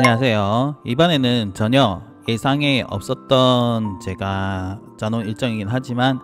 안녕하세요. 이번에는 전혀 예상에 없었던 제가 짜놓은 일정이긴 하지만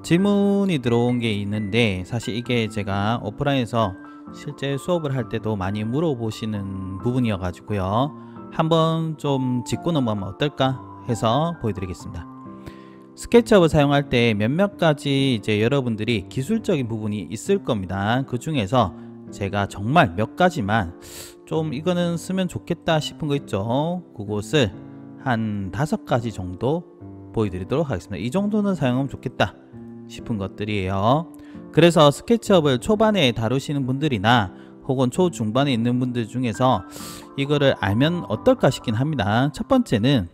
질문이 들어온 게 있는데, 사실 이게 제가 오프라인에서 실제 수업을 할 때도 많이 물어보시는 부분이어 가지고요, 한번 좀 짚고 넘어가면 어떨까 해서 보여드리겠습니다. 스케치업을 사용할 때 몇몇 가지 이제 여러분들이 기술적인 부분이 있을 겁니다. 그 중에서 제가 정말 몇 가지만 좀 이거는 쓰면 좋겠다 싶은 거 있죠. 그것을 한 5가지 정도 보여드리도록 하겠습니다. 이 정도는 사용하면 좋겠다 싶은 것들이에요. 그래서 스케치업을 초반에 다루시는 분들이나 혹은 초중반에 있는 분들 중에서 이거를 알면 어떨까 싶긴 합니다. 첫 번째는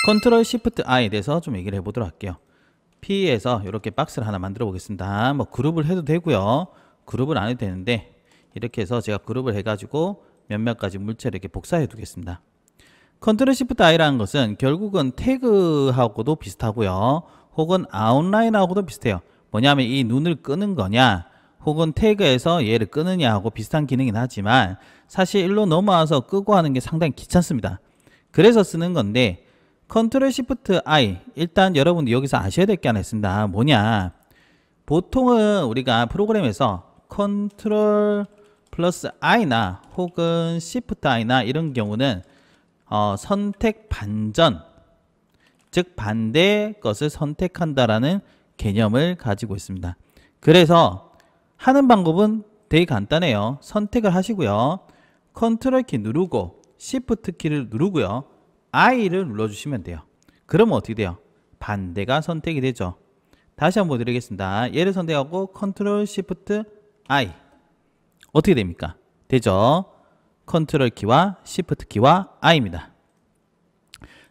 컨트롤 시프트 I에 대해서 좀 얘기를 해보도록 할게요. P에서 이렇게 박스를 하나 만들어 보겠습니다. 뭐 그룹을 해도 되고요, 그룹을 안 해도 되는데, 이렇게 해서 제가 그룹을 해가지고 몇몇 가지 물체를 이렇게 복사해 두겠습니다. 컨트롤 시프트 I라는 것은 결국은 태그하고도 비슷하고요, 혹은 아웃라인하고도 비슷해요. 뭐냐면 이 눈을 끄는 거냐 혹은 태그에서 얘를 끄느냐 하고 비슷한 기능이긴 하지만, 사실 일로 넘어와서 끄고 하는 게 상당히 귀찮습니다. 그래서 쓰는 건데, 컨트롤 시프트 I, 일단 여러분들 여기서 아셔야 될 게 하나 있습니다. 뭐냐, 보통은 우리가 프로그램에서 컨트롤 플러스 I나 혹은 시프트 I나 이런 경우는 선택 반전, 즉 반대의 것을 선택한다라는 개념을 가지고 있습니다. 그래서 하는 방법은 되게 간단해요. 선택을 하시고요, 컨트롤 키 누르고 시프트 키를 누르고요, I를 눌러주시면 돼요. 그러면 어떻게 돼요? 반대가 선택이 되죠. 다시 한번 보여드리겠습니다. 얘를 선택하고 컨트롤 시프트 I, 어떻게 됩니까? 되죠? 컨트롤 키와 시프트 키와 I입니다.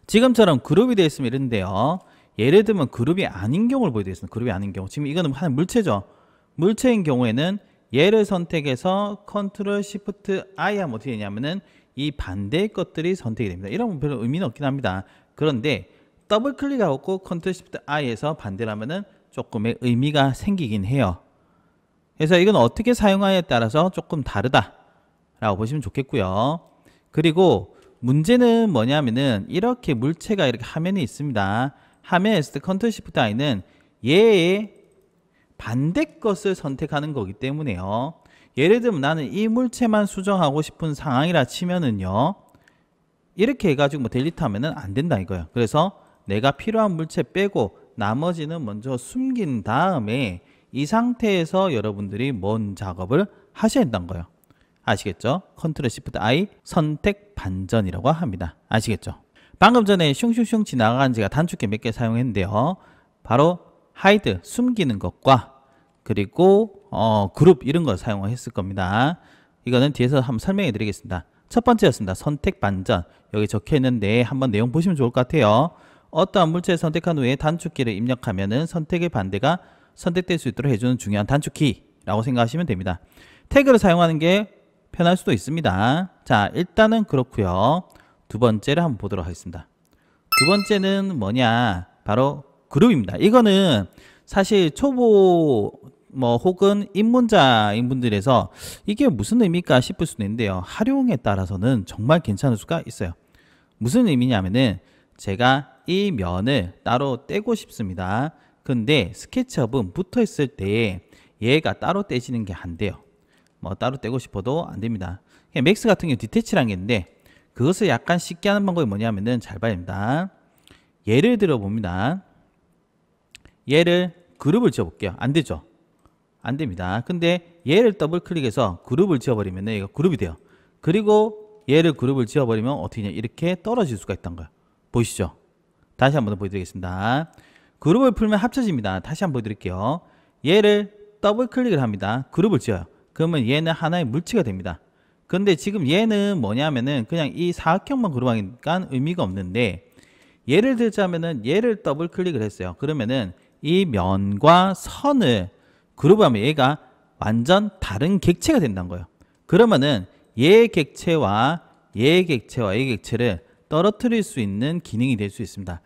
지금처럼 그룹이 되어 있으면 이런데요, 예를 들면 그룹이 아닌 경우를 보여드리겠습니다. 그룹이 아닌 경우, 지금 이거는 하나의 물체죠. 물체인 경우에는 얘를 선택해서 컨트롤 시프트 I 하면 어떻게 되냐면은 이 반대의 것들이 선택이 됩니다. 이러면 별로 의미는 없긴 합니다. 그런데 더블 클릭하고 컨트롤 시프트 I에서 반대를 하면은 조금의 의미가 생기긴 해요. 그래서 이건 어떻게 사용하냐에 따라서 조금 다르다라고 보시면 좋겠고요. 그리고 문제는 뭐냐면은 이렇게 물체가 이렇게 화면에 있습니다. 화면에 있을 때 컨트롤 시프트 I는 얘의 반대 것을 선택하는 거기 때문에요. 예를 들면 나는 이 물체만 수정하고 싶은 상황이라 치면은요, 이렇게 해가지고 뭐 델리트 하면은 안 된다 이거예요. 그래서 내가 필요한 물체 빼고 나머지는 먼저 숨긴 다음에 이 상태에서 여러분들이 뭔 작업을 하셔야 된다는 거예요. 아시겠죠? 컨트롤 시프트 I 선택 반전이라고 합니다. 아시겠죠? 방금 전에 슝슝슝 지나간 제가 단축키 몇 개 사용했는데요, 바로 하이드 숨기는 것과 그리고 그룹 이런 걸 사용했을 겁니다. 이거는 뒤에서 한번 설명해 드리겠습니다. 첫 번째였습니다. 선택 반전. 여기 적혀 있는데 한번 내용 보시면 좋을 것 같아요. 어떠한 물체를 선택한 후에 단축키를 입력하면은 선택의 반대가 선택될 수 있도록 해주는 중요한 단축키라고 생각하시면 됩니다. 태그를 사용하는 게 편할 수도 있습니다. 자, 일단은 그렇고요. 두 번째를 한번 보도록 하겠습니다. 두 번째는 뭐냐, 바로 그룹입니다. 이거는 사실 초보 혹은 입문자인 분들에서 이게 무슨 의미일까 싶을 수도 있는데요, 활용에 따라서는 정말 괜찮을 수가 있어요. 무슨 의미냐면은 제가 이 면을 따로 떼고 싶습니다. 근데 스케치업은 붙어 있을 때 얘가 따로 떼지는 게 안 돼요. 따로 떼고 싶어도 안 됩니다. 맥스 같은 경우 디태치라는 게 있는데, 그것을 약간 쉽게 하는 방법이 뭐냐면은 잘 봐야 됩니다. 예를 들어 봅니다. 얘를 그룹을 지어볼게요. 안 되죠? 안 됩니다. 근데 얘를 더블 클릭해서 그룹을 지어버리면 얘가 그룹이 돼요. 그리고 얘를 그룹을 지어버리면 어떻게 되냐, 이렇게 떨어질 수가 있다는 거예요. 보이시죠? 다시 한번 더 보여드리겠습니다. 그룹을 풀면 합쳐집니다. 다시 한번 보여드릴게요. 얘를 더블 클릭을 합니다. 그룹을 지어요. 그러면 얘는 하나의 물체가 됩니다. 근데 지금 얘는 뭐냐면은 그냥 이 사각형만 그룹하니까 의미가 없는데, 예를 들자면은 얘를 더블 클릭을 했어요. 그러면은 이 면과 선을 그룹하면 얘가 완전 다른 객체가 된다는 거예요. 그러면은 얘의 객체와 얘의 객체와 얘의 객체를 떨어뜨릴 수 있는 기능이 될 수 있습니다.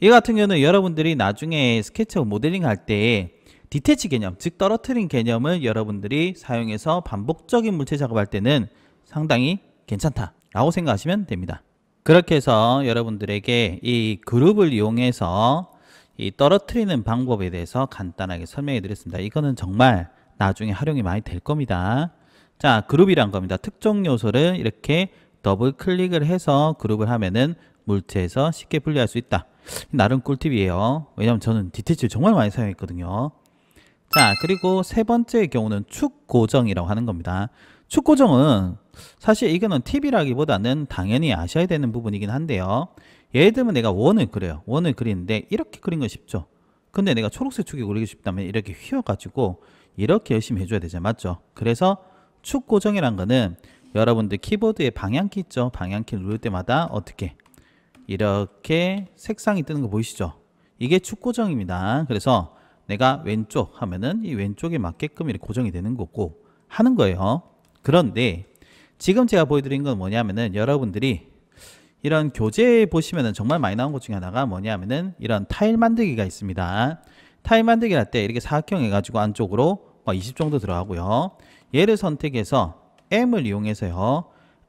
이 같은 경우는 여러분들이 나중에 스케치업 모델링 할 때 디태치 개념, 즉 떨어뜨린 개념을 여러분들이 사용해서 반복적인 물체 작업할 때는 상당히 괜찮다 라고 생각하시면 됩니다. 그렇게 해서 여러분들에게 이 그룹을 이용해서 이 떨어뜨리는 방법에 대해서 간단하게 설명해 드렸습니다. 이거는 정말 나중에 활용이 많이 될 겁니다. 자, 그룹이란 겁니다. 특정 요소를 이렇게 더블 클릭을 해서 그룹을 하면은 물체에서 쉽게 분리할 수 있다. 나름 꿀팁이에요. 왜냐면 저는 디테일을 정말 많이 사용했거든요. 자, 그리고 세 번째 경우는 축 고정이라고 하는 겁니다. 축 고정은 사실 이거는 팁이라기보다는 당연히 아셔야 되는 부분이긴 한데요. 예를 들면 내가 원을 그려요. 원을 그리는데 이렇게 그린 거 쉽죠. 근데 내가 초록색 축이 그리고 싶다면 이렇게 휘어가지고 이렇게 열심히 해줘야 되죠. 맞죠? 그래서 축 고정이란 거는 여러분들 키보드에 방향키 있죠. 방향키를 누를 때마다 어떻게 이렇게 색상이 뜨는 거 보이시죠? 이게 축 고정입니다. 그래서 내가 왼쪽 하면은 이 왼쪽에 맞게끔 이렇게 고정이 되는 거고 하는 거예요. 그런데 지금 제가 보여드린 건 뭐냐면은 여러분들이 이런 교재 보시면은 정말 많이 나온 것 중에 하나가 뭐냐면은 이런 타일 만들기가 있습니다. 타일 만들기 할 때 이렇게 사각형 해가지고 안쪽으로 20 정도 들어가고요. 얘를 선택해서 M을 이용해서요.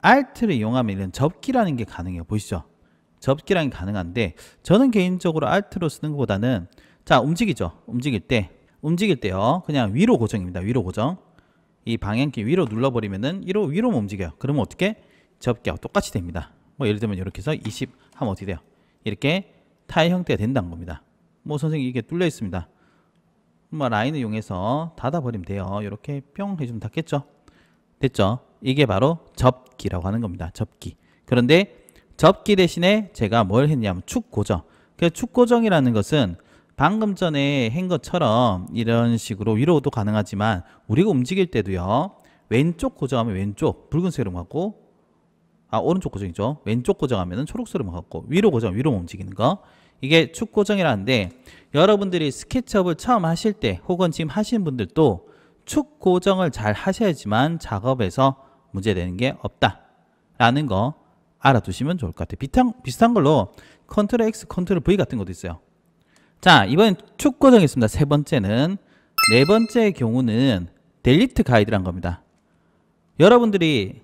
Alt를 이용하면 이런 접기라는 게 가능해요. 보시죠? 접기라는 게 가능한데 저는 개인적으로 Alt로 쓰는 것보다는 자, 움직이죠. 움직일 때요. 그냥 위로 고정입니다. 위로 고정. 이 방향키 위로 눌러버리면은 위로만 움직여요. 그러면 어떻게? 접기하고 똑같이 됩니다. 뭐 예를 들면 이렇게 해서 20 하면 어떻게 돼요? 이렇게 타일 형태가 된다는 겁니다. 뭐 선생님 이게 뚫려 있습니다. 뭐 라인을 이용해서 닫아버리면 돼요. 이렇게 뿅 해주면 닫겠죠? 됐죠? 이게 바로 접기라고 하는 겁니다. 접기. 그런데 접기 대신에 제가 뭘 했냐면 축 고정. 그 축 고정이라는 것은 방금 전에 한 것처럼 이런 식으로 위로도 가능하지만 우리가 움직일 때도요. 왼쪽 고정하면 왼쪽 붉은색으로 갖고 오른쪽 고정이죠. 왼쪽 고정하면 초록색으로 갖고 위로 고정 위로 움직이는 거. 이게 축 고정이라는데 여러분들이 스케치업을 처음 하실 때 혹은 지금 하시는 분들도 축 고정을 잘 하셔야지만 작업에서 문제되는 게 없다라는 거 알아두시면 좋을 것 같아요. 비슷한 걸로 컨트롤 X, 컨트롤 V 같은 것도 있어요. 자, 이번엔 축 고정했습니다. 세 번째는 네 번째 경우는 델리트 가이드란 겁니다. 여러분들이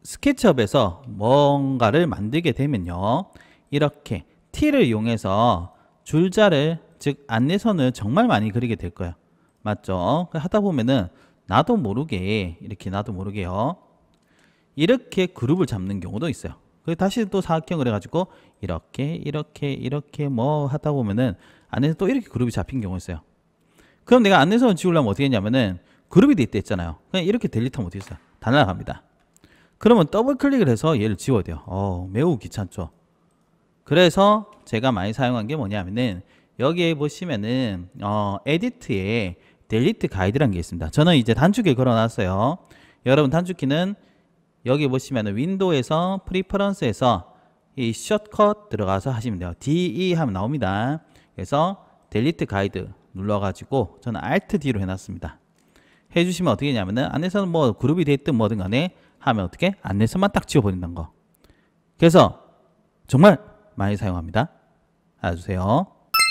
스케치업에서 뭔가를 만들게 되면요. 이렇게 T를 이용해서 줄자를 즉 안내선을 정말 많이 그리게 될 거예요. 맞죠? 하다 보면은 나도 모르게요. 이렇게 그룹을 잡는 경우도 있어요. 그래서 다시 또 사각형을 해가지고 이렇게 뭐 하다 보면은 안에서 또 이렇게 그룹이 잡힌 경우가 있어요. 그럼 내가 안내선을 지우려면 어떻게 했냐면은 그룹이 돼 있다 했잖아요. 그냥 이렇게 델리트하면 어떻게 했어요? 다 날아갑니다. 그러면 더블 클릭을 해서 얘를 지워야 돼요. 매우 귀찮죠. 그래서 제가 많이 사용한 게 뭐냐면은 여기에 보시면은 에디트에 델리트 가이드라는 게 있습니다. 저는 이제 단축키를 걸어놨어요. 여러분 단축키는 여기 보시면은 윈도우에서 프리퍼런스에서 이 숏컷 들어가서 하시면 돼요. DE 하면 나옵니다. 그래서 델리트 가이드 눌러가지고 저는 Alt D로 해놨습니다. 해주시면 어떻게 하냐면은 안에서는 뭐 그룹이 됐든 뭐든 간에 하면 어떻게? 안내선만 딱 지워버린다는 거. 그래서 정말 많이 사용합니다. 알아주세요.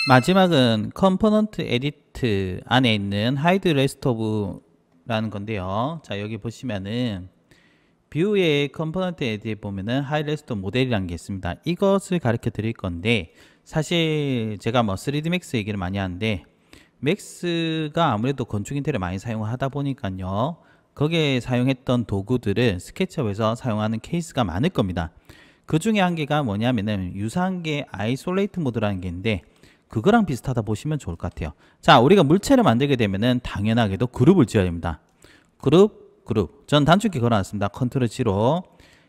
마지막은 컴포넌트 에디트 안에 있는 하이드 레스트 오브라는 건데요. 자, 여기 보시면은 뷰의 컴포넌트 에디트에 보면은 하이드 레스트 모델이라는 게 있습니다. 이것을 가르쳐 드릴 건데 사실 제가 뭐 3D 맥스 얘기를 많이 하는데 맥스가 아무래도 건축 인테리어 많이 사용하다 보니까요. 거기에 사용했던 도구들을 스케치업에서 사용하는 케이스가 많을 겁니다. 그 중에 한 개가 뭐냐면은 유사한 게 아이솔레이트 모드라는 게 있는데 그거랑 비슷하다 보시면 좋을 것 같아요. 자, 우리가 물체를 만들게 되면은 당연하게도 그룹을 지어야 됩니다. 그룹. 전 단축키 걸어놨습니다. 컨트롤 G로.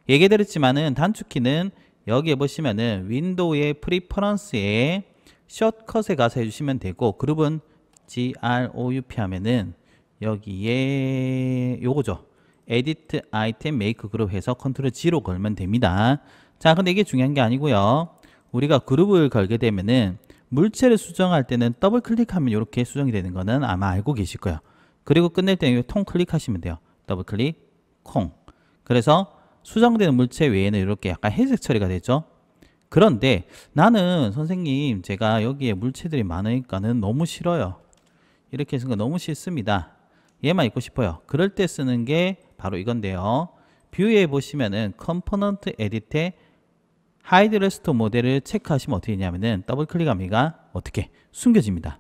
얘기드렸지만은 단축키는 여기에 보시면은 윈도우의 프리퍼런스에 숏컷에 가서 해주시면 되고 그룹은 GROUP 하면은 여기에 요거죠. 에디트 아이템 메이크 그룹 해서 컨트롤 G로 걸면 됩니다. 자, 근데 이게 중요한 게 아니고요. 우리가 그룹을 걸게 되면은 물체를 수정할 때는 더블 클릭하면 이렇게 수정이 되는 거는 아마 알고 계실 거예요. 그리고 끝낼 때는 통 클릭하시면 돼요. 더블 클릭, 콩. 그래서 수정되는 물체 외에는 이렇게 약간 회색 처리가 되죠. 그런데 나는 선생님 제가 여기에 물체들이 많으니까는 너무 싫어요. 이렇게 쓰는 거 너무 싫습니다. 얘만 있고 싶어요. 그럴 때 쓰는 게 바로 이건데요. 뷰에 보시면은 컴포넌트 에디트에 하이드 레스토 모델을 체크하시면 어떻게 되냐면은 더블 클릭하기가 어떻게 숨겨집니다.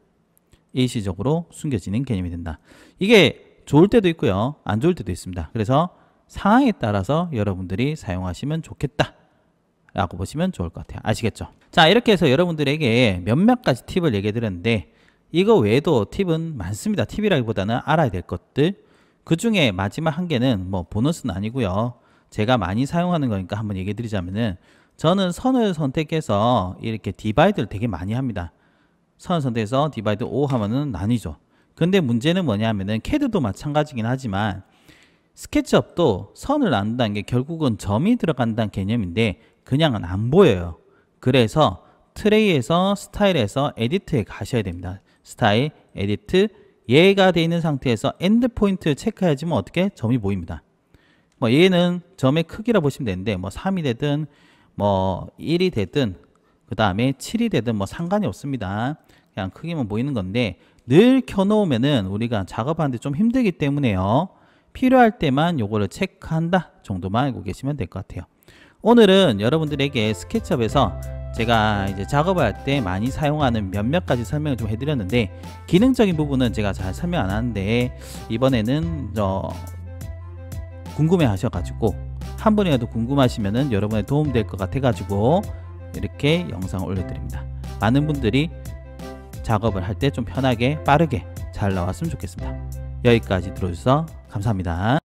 일시적으로 숨겨지는 개념이 된다. 이게 좋을 때도 있고요, 안 좋을 때도 있습니다. 그래서 상황에 따라서 여러분들이 사용하시면 좋겠다 라고 보시면 좋을 것 같아요. 아시겠죠? 자, 이렇게 해서 여러분들에게 몇몇 가지 팁을 얘기해 드렸는데, 이거 외에도 팁은 많습니다. 팁이라기보다는 알아야 될 것들. 그 중에 마지막 한 개는 뭐 보너스는 아니고요, 제가 많이 사용하는 거니까 한번 얘기해 드리자면은, 저는 선을 선택해서 이렇게 디바이드를 되게 많이 합니다. 선을 선택해서 디바이드 5 하면은 나뉘죠. 근데 문제는 뭐냐면은 캐드도 마찬가지긴 하지만 스케치업도 선을 나눈다는 게 결국은 점이 들어간다는 개념인데 그냥은 안 보여요. 그래서 트레이에서 스타일에서 에디트에 가셔야 됩니다. 스타일, 에디트, 얘가 되어 있는 상태에서 엔드 포인트를 체크해야지만 어떻게 점이 보입니다. 뭐 얘는 점의 크기라 보시면 되는데 뭐 3이 되든 뭐 1이 되든 그 다음에 7이 되든 뭐 상관이 없습니다. 그냥 크기만 보이는 건데, 늘 켜놓으면은 우리가 작업하는데 좀 힘들기 때문에요, 필요할 때만 요거를 체크한다 정도만 알고 계시면 될 것 같아요. 오늘은 여러분들에게 스케치업에서 제가 이제 작업을 할 때 많이 사용하는 몇몇 가지 설명을 좀 해드렸는데, 기능적인 부분은 제가 잘 설명 안 하는데 이번에는 궁금해 하셔가지고, 한 분이라도 궁금하시면은 여러분의 도움 될 것 같아 가지고 이렇게 영상을 올려드립니다. 많은 분들이 작업을 할 때 좀 편하게 빠르게 잘 나왔으면 좋겠습니다. 여기까지 들어주셔서 감사합니다.